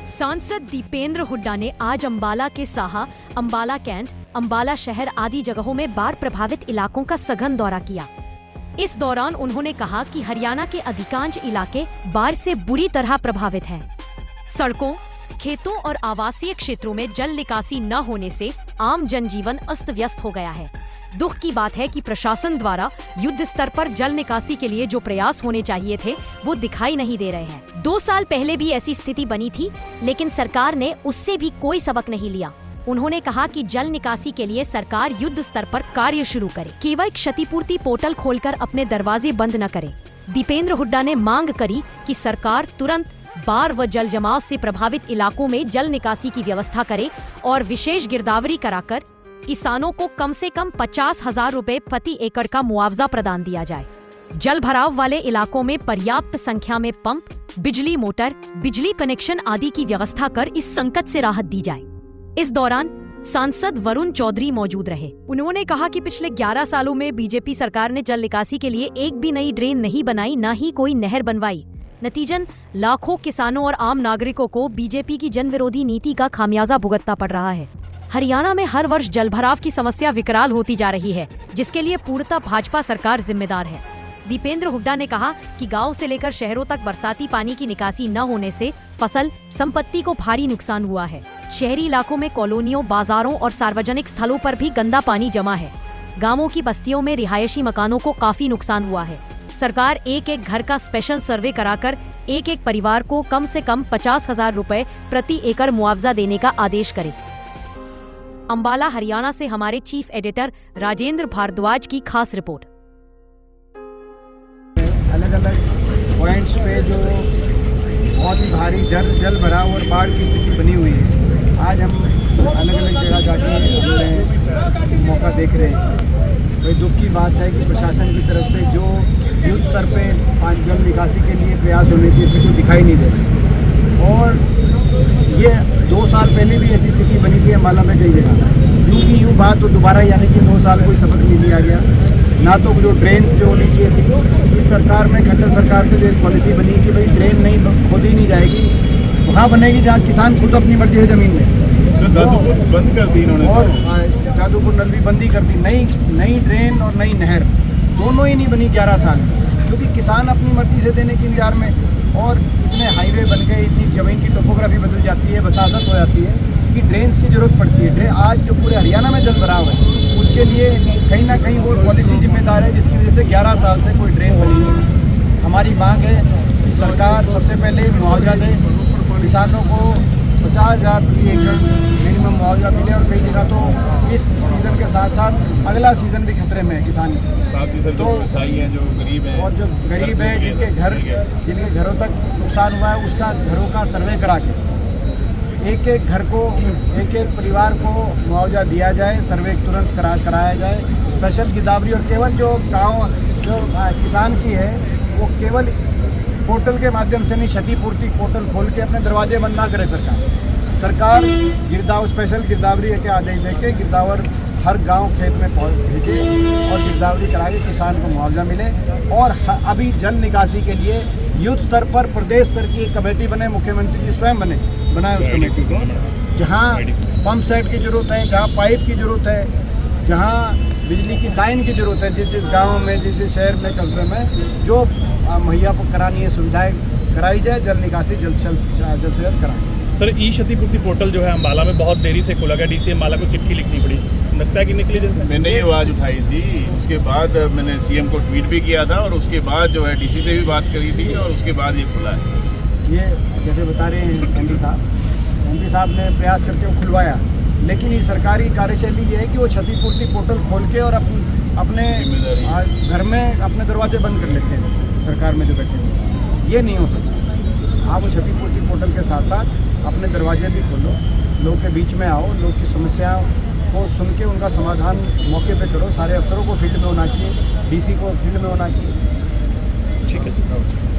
सांसद दीपेंद्र हुड्डा ने आज अंबाला के साहा, अंबाला कैंट, अंबाला शहर आदि जगहों में बाढ़ प्रभावित इलाकों का सघन दौरा किया। इस दौरान उन्होंने कहा कि हरियाणा के अधिकांश इलाके बाढ़ से बुरी तरह प्रभावित हैं। सड़कों, खेतों और आवासीय क्षेत्रों में जल निकासी न होने से आम जनजीवन अस्त व्यस्त हो गया है। दुख की बात है कि प्रशासन द्वारा युद्ध स्तर पर जल निकासी के लिए जो प्रयास होने चाहिए थे वो दिखाई नहीं दे रहे हैं। 2 साल पहले भी ऐसी स्थिति बनी थी, लेकिन सरकार ने उससे भी कोई सबक नहीं लिया। उन्होंने कहा कि जल निकासी के लिए सरकार युद्ध स्तर पर कार्य शुरू करे, केवल क्षतिपूर्ति पोर्टल खोलकर अपने दरवाजे बंद न करे। दीपेंद्र हुड्डा ने मांग करी कि सरकार तुरंत बाढ़ व जल जमाव से प्रभावित इलाकों में जल निकासी की व्यवस्था करे और विशेष गिरदावरी कराकर किसानों को कम से कम 50,000 रुपए प्रति एकड़ का मुआवजा प्रदान दिया जाए। जल भराव वाले इलाकों में पर्याप्त संख्या में पंप, बिजली मोटर, बिजली कनेक्शन आदि की व्यवस्था कर इस संकट से राहत दी जाए। इस दौरान सांसद वरुण चौधरी मौजूद रहे। उन्होंने कहा कि पिछले 11 सालों में बीजेपी सरकार ने जल निकासी के लिए एक भी नई ड्रेन नहीं बनाई, न ही कोई नहर बनवाई। नतीजन लाखों किसानों और आम नागरिकों को बीजेपी की जन विरोधी नीति का खामियाजा भुगतना पड़ रहा है। हरियाणा में हर वर्ष जलभराव की समस्या विकराल होती जा रही है, जिसके लिए पूर्णतः भाजपा सरकार जिम्मेदार है। दीपेंद्र हुड्डा ने कहा कि गांव से लेकर शहरों तक बरसाती पानी की निकासी न होने से फसल, संपत्ति को भारी नुकसान हुआ है। शहरी इलाकों में कॉलोनियों, बाजारों और सार्वजनिक स्थलों पर भी गंदा पानी जमा है। गांवों की बस्तियों में रिहायशी मकानों को काफी नुकसान हुआ है। सरकार एक घर का स्पेशल सर्वे कराकर एक परिवार को कम से कम 50,000 रुपए प्रति एकड़ मुआवजा देने का आदेश करे। अंबाला, हरियाणा से हमारे चीफ एडिटर राजेंद्र भारद्वाज की खास रिपोर्ट। अलग अलग पॉइंट्स पे जो बहुत ही भारी जल भराव और बाढ़ की स्थिति बनी हुई है, आज हम अलग अलग जगह जाके हमने मौका देख रहे हैं। तो दुख की बात है कि प्रशासन की तरफ से जो युद्ध स्तर पे जल निकासी के लिए प्रयास होने चाहिए थे, दिखाई नहीं दे रहे। और ये 2 साल पहले भी ऐसी स्थिति बनी थी अंबाला में कई जगह। यूँ की यूँ बात तो दोबारा, यानी कि 2 साल कोई सबक नहीं लिया गया। ना तो जो ड्रेन्स जो होनी चाहिए थी, इस सरकार में खट्टर सरकार की जो एक पॉलिसी बनी कि भाई ड्रेन नहीं खोदी नहीं जाएगी, वहाँ बनेगी जहाँ किसान खुद अपनी मर्जी है ज़मीन में। जादूपुर बंद कर दी इन्होंने, और जादूपुर नल भी बंदी कर दी। नई ड्रेन और नई नहर दोनों ही नहीं बनी 11 साल, क्योंकि किसान अपनी मर्जी से देने के इंतजार में। और इतने हाईवे बन गए, इतनी ज़मीन की टोपोग्राफी बदल जाती है, बसादत हो जाती है कि ड्रेन्स की जरूरत पड़ती है। आज जो पूरे हरियाणा में जल भराव है, उसके लिए कहीं ना कहीं वो पॉलिसी जिम्मेदार है, जिसकी वजह से 11 साल से कोई ड्रेन बनी नहीं। हमारी मांग है कि सरकार सबसे पहले मुआवजा दे, किसानों को 50,000 प्रति एकड़ मिनिमम मुआवजा मिले। और कई जगह तो इस सीज़न के साथ साथ अगला सीज़न भी खतरे में है किसान। साथ ही सर जो व्यवसायी हैं, जो गरीब हैं, और जो गरीब है, जिनके घरों तक नुकसान हुआ है, उसका घरों का सर्वे करा के एक घर को, एक परिवार को मुआवजा दिया जाए। सर्वे तुरंत कराया जाए। स्पेशल गिरदावरी, और केवल जो गांव जो किसान की है वो केवल पोर्टल के माध्यम से नहीं, क्षतिपूर्ति पोर्टल खोल के अपने दरवाजे बंद ना करे सरकार स्पेशल गिरदावरी के आदेश देके गिरदावर हर गांव खेत में भेजे और गिरदावरी करा के किसान को मुआवजा मिले। और अभी जल निकासी के लिए युद्ध स्तर पर प्रदेश स्तर की एक कमेटी बने, मुख्यमंत्री जी स्वयं बनाए उस कमेटी को, जहाँ पंप सेट की जरूरत है, जहाँ पाइप की जरूरत है, जहाँ बिजली की लाइन की जरूरत है, जिस गांव में, जिस शहर में, कस्बे में जो मुहैया करानी है सुविधाएं कराई जाए। जल निकासी जल्द से जल्द कराएं। सर, ई क्षतिपूर्ति पोर्टल जो है अंबाला में बहुत देरी से खोला गया। डीसी अंबाला को चिट्ठी लिखनी पड़ी, लगता है कि निकली जैसे। मैंने ये आवाज़ उठाई थी, उसके बाद मैंने सीएम को ट्वीट भी किया था, और उसके बाद जो है डीसी से भी बात करी थी, और उसके बाद ये खुला है। ये जैसे बता रहे हैं एमपी साहब ने प्रयास करके वो खुलवाया, लेकिन ये सरकारी कार्यशैली ये है कि वो क्षतिपूर्ति पोर्टल खोल के और अपने घर में अपने दरवाजे बंद कर लेते हैं। सरकार में जो बैठे हैं, ये नहीं हो सकता। आप क्षतिपूर्ति पोर्टल के साथ साथ अपने दरवाजे भी खोलो, लोग के बीच में आओ, लोग की समस्याओं को सुन के उनका समाधान मौके पे करो। सारे अफसरों को फील्ड में होना चाहिए, डीसी को फील्ड में होना चाहिए। ठीक है।